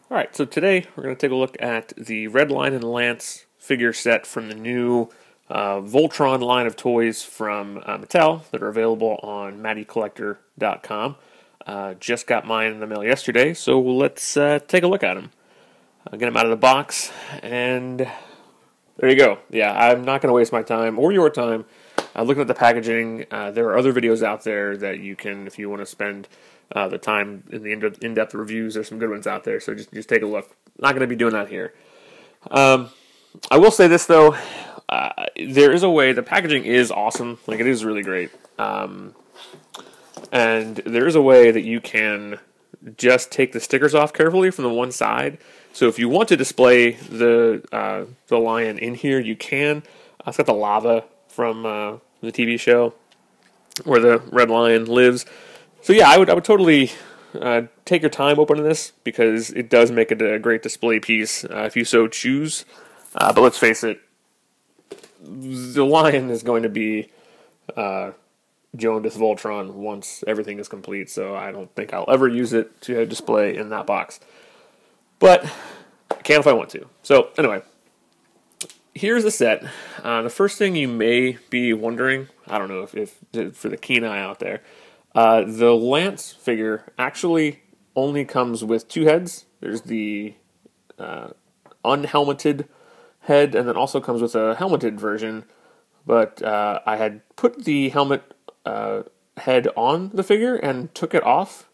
Alright, so today we're going to take a look at the Red Lion and Lance figure set from the new Voltron line of toys from Mattel that are available on MattyCollector.com. Just got mine in the mail yesterday, so let's take a look at them. Get them out of the box, and there you go. Yeah, I'm not going to waste my time or your time looking at the packaging. There are other videos out there that you can, if you want to spend the time in the in-depth reviews. There's some good ones out there, so just take a look. Not going to be doing that here. I will say this, though. There is a way. The packaging is awesome. Like, it is really great. And there is a way that you can just take the stickers off carefully from the one side. So if you want to display the lion in here, you can. It's got the lava from the TV show where the red lion lives. So yeah, I would totally take your time opening this, because it does make it a great display piece if you so choose. But let's face it, the lion is going to be Jonas Voltron once everything is complete, so I don't think I'll ever use it to display in that box. But I can if I want to. So anyway, here's the set. The first thing you may be wondering, I don't know if for the keen eye out there, the Lance figure actually only comes with two heads. There's the unhelmeted head, and then also comes with a helmeted version. But I had put the helmet head on the figure and took it off,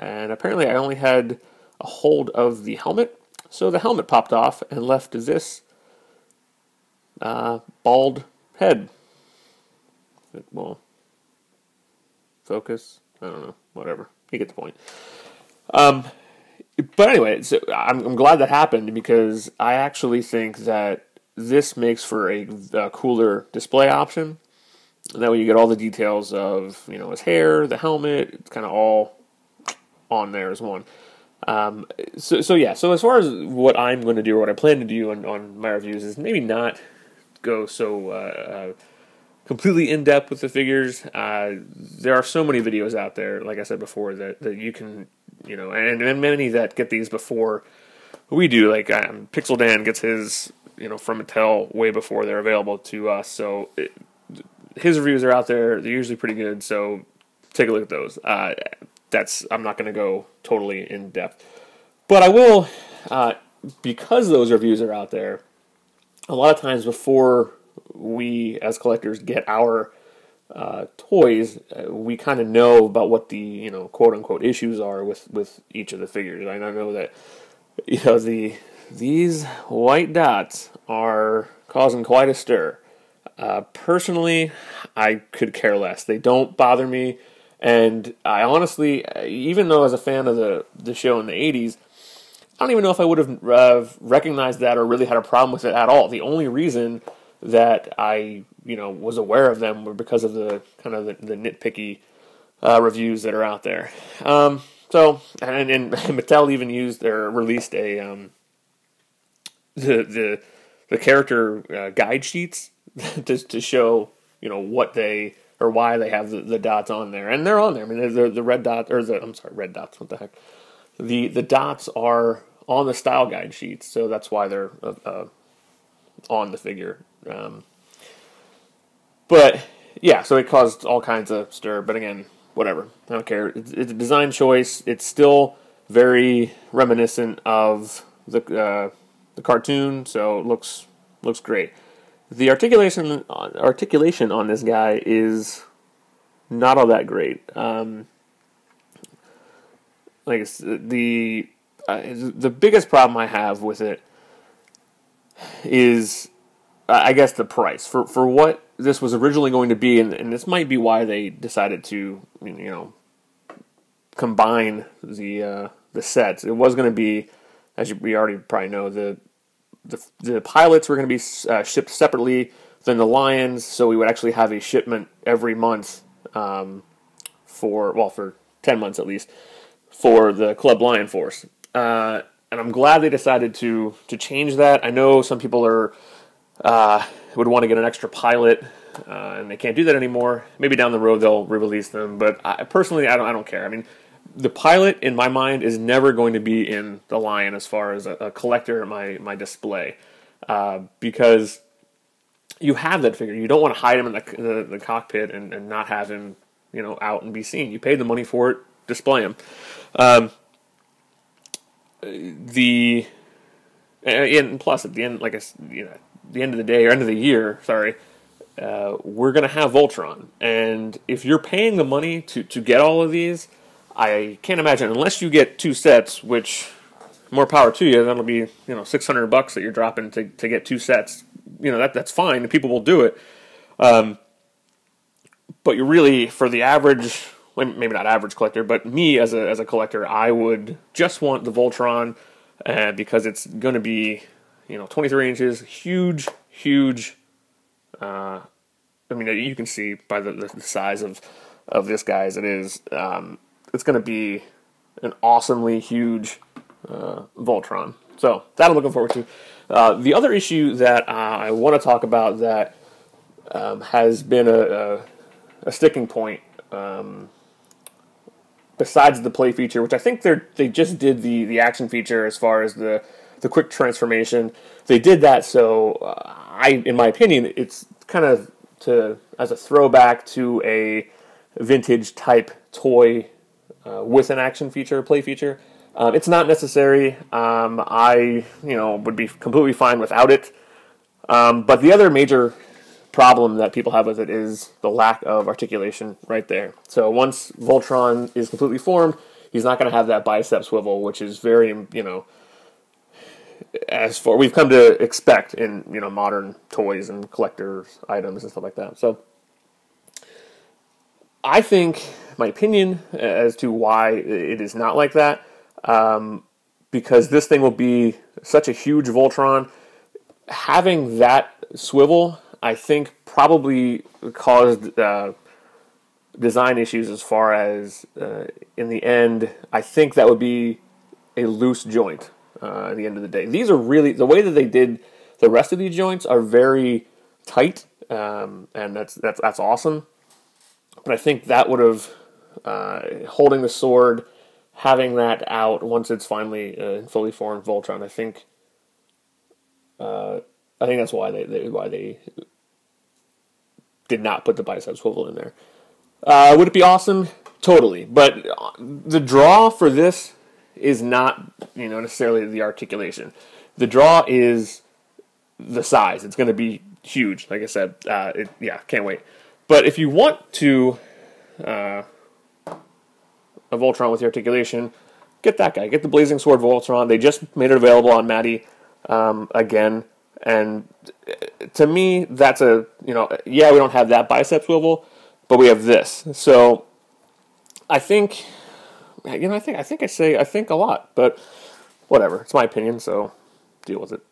and apparently I only had a hold of the helmet, so the helmet popped off and left this bald head. Well, focus? I don't know. Whatever. You get the point. But anyway, so I'm glad that happened, because I actually think that this makes for a cooler display option. And that way you get all the details of, his hair, the helmet. It's kind of all on there as one. So yeah. So as far as what I'm going to do, or what I plan to do on my reviews, is maybe not go so completely in depth with the figures. There are so many videos out there, like I said before, that you can, and many that get these before we do. Like Pixel Dan gets his, from Mattel way before they're available to us. So his reviews are out there. They're usually pretty good. So take a look at those. I'm not going to go totally in depth, but I will, because those reviews are out there. A lot of times before we as collectors get our toys, we kind of know about what the quote unquote issues are with each of the figures. And I know that these white dots are causing quite a stir. Personally, I could care less. They don't bother me, and I honestly, even though as a fan of the show in the 80s, I don't even know if I would have recognized that or really had a problem with it at all. The only reason that I, was aware of them were because of the kind of the nitpicky reviews that are out there. So, and Mattel even released a the character guide sheets to show what they or why they have the dots on there, and they're on there. I mean, the red dot, or red dots. What the heck? The dots are on the style guide sheets, so that's why they're on the figure. But yeah, so it caused all kinds of stir. But again, whatever. I don't care. It's a design choice. It's still very reminiscent of the cartoon, so it looks great. The articulation on this guy is not all that great. The biggest problem I have with it is, I guess, the price for what this was originally going to be, and this might be why they decided to combine the sets. It was going to be, as we already probably know, the pilots were going to be shipped separately than the lions, so we would actually have a shipment every month for 10 months at least for the Club Lion Force. And I'm glad they decided to change that. I know some people would want to get an extra pilot, and they can't do that anymore. Maybe down the road they'll re-release them, but personally, I don't care. I mean, the pilot, in my mind, is never going to be in the line as far as a collector in my display, because you have that figure. You don't want to hide him in the cockpit and not have him, out and be seen. You paid the money for it, display him. And plus, at the end, the end of the day or end of the year, sorry, we're going to have Voltron. And if you're paying the money to get all of these, I can't imagine, unless you get 2 sets, which, more power to you, that'll be, $600 that you're dropping to get 2 sets. That's fine, and people will do it. But you really, for the average, maybe not average collector, but me as a collector, I would just want the Voltron, because it's going to be, 23 inches, huge. You can see by the size of this guy as it is. It's going to be an awesomely huge Voltron. So that I'm looking forward to. The other issue that I want to talk about that has been a sticking point, besides the play feature, which I think they just did the action feature as far as the quick transformation. They did that, so in my opinion, it's kind of as a throwback to a vintage type toy with an action feature, play feature. It's not necessary. I would be completely fine without it. But the other major problem that people have with it is the lack of articulation right there. So once Voltron is completely formed, he's not going to have that bicep swivel, which is very, as far we've come to expect in modern toys and collectors items and stuff like that. So I think my opinion as to why it is not like that, because this thing will be such a huge Voltron, having that swivel, I think, probably caused design issues as far as, in the end, I think that would be a loose joint at the end of the day. These are really, the way that they did the rest of these joints are very tight, and that's awesome. But I think that would have, holding the sword, having that out once it's finally fully formed Voltron, I think that's why they did not put the bicep swivel in there. Would it be awesome? Totally. But the draw for this is not necessarily the articulation. The draw is the size. It's going to be huge. Like I said, can't wait. But if you want to a Voltron with the articulation, get that guy. Get the Blazing Sword Voltron. They just made it available on Matty again. And to me, that's we don't have that bicep swivel, but we have this. So I think, I think a lot, but whatever. It's my opinion, so deal with it.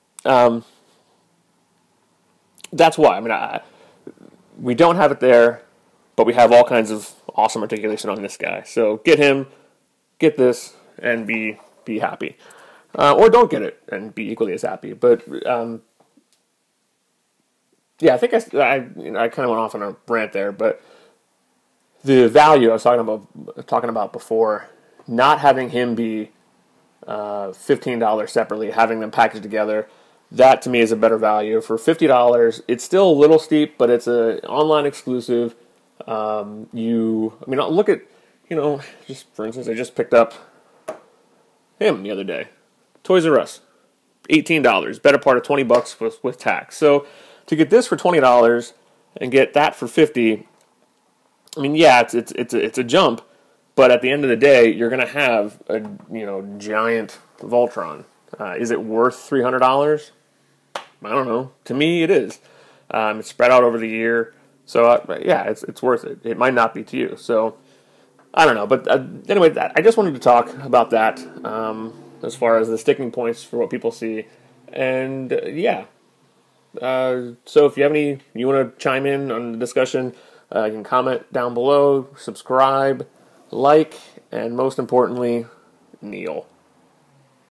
That's why. We don't have it there, but we have all kinds of awesome articulation on this guy. So get him, get this, and be happy. Or don't get it and be equally as happy. But I think I kind of went off on a rant there. But the value I was talking about before, not having him be $15 separately, having them packaged together, that to me is a better value. For $50, it's still a little steep, but it's an online exclusive. Look at, just for instance, I just picked up him the other day. Toys R Us, $18, better part of $20 with tax. So to get this for $20 and get that for $50, it's a jump, but at the end of the day, you're going to have a giant Voltron. Is it worth $300? I don't know. To me, it is. It's spread out over the year, so it's worth it. It might not be to you, so I don't know. But anyway, I just wanted to talk about that as far as the sticking points for what people see, and so if you have you want to chime in on the discussion, you can comment down below, subscribe, like, and most importantly, kneel.